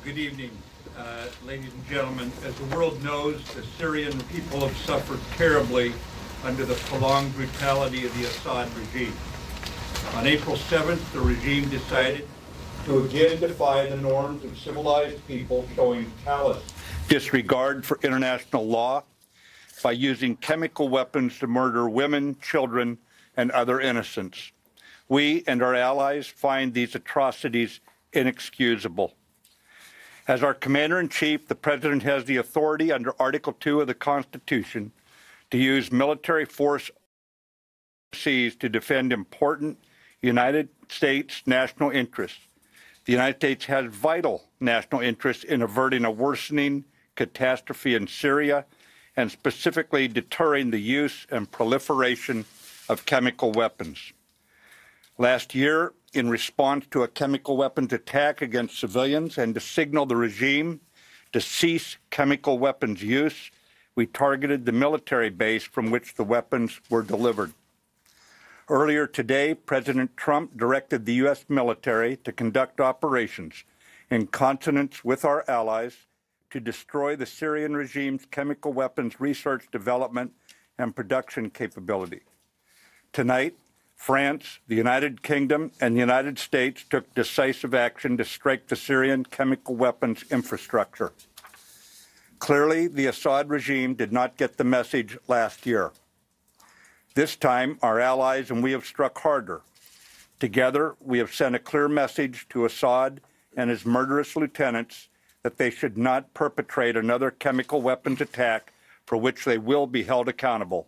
Good evening, ladies and gentlemen. As the world knows, the Syrian people have suffered terribly under the prolonged brutality of the Assad regime. On April 7th, the regime decided to again defy the norms of civilized people, showing callous disregard for international law by using chemical weapons to murder women, children, and other innocents. We and our allies find these atrocities inexcusable. As our Commander-in-Chief, the President has the authority under Article 2 of the Constitution to use military force overseas to defend important United States national interests. The United States has vital national interests in averting a worsening catastrophe in Syria and specifically deterring the use and proliferation of chemical weapons. Last year, in response to a chemical weapons attack against civilians and to signal the regime to cease chemical weapons use, we targeted the military base from which the weapons were delivered. Earlier today, President Trump directed the U.S. military to conduct operations in consonance with our allies to destroy the Syrian regime's chemical weapons research, development, and production capability. Tonight, France, the United Kingdom, and the United States took decisive action to strike the Syrian chemical weapons infrastructure. Clearly, the Assad regime did not get the message last year. This time, our allies and we have struck harder. Together, we have sent a clear message to Assad and his murderous lieutenants that they should not perpetrate another chemical weapons attack for which they will be held accountable.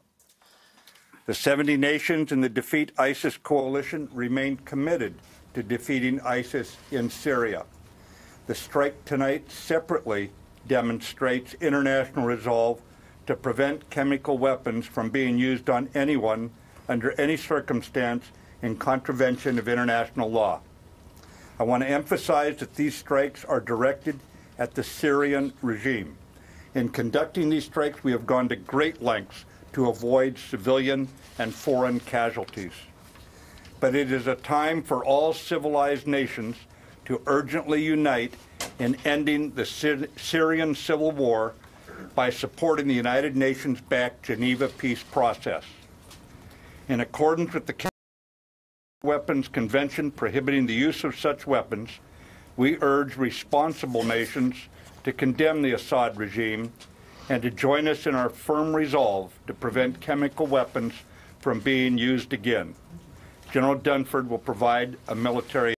The 70 nations in the Defeat ISIS coalition remain committed to defeating ISIS in Syria. The strike tonight separately demonstrates international resolve to prevent chemical weapons from being used on anyone under any circumstance in contravention of international law. I want to emphasize that these strikes are directed at the Syrian regime. In conducting these strikes, we have gone to great lengths to avoid civilian and foreign casualties. But it is a time for all civilized nations to urgently unite in ending the Syrian civil war by supporting the United Nations-backed Geneva peace process. In accordance with the Chemical Weapons Convention prohibiting the use of such weapons, we urge responsible nations to condemn the Assad regime and to join us in our firm resolve to prevent chemical weapons from being used again. General Dunford will provide a military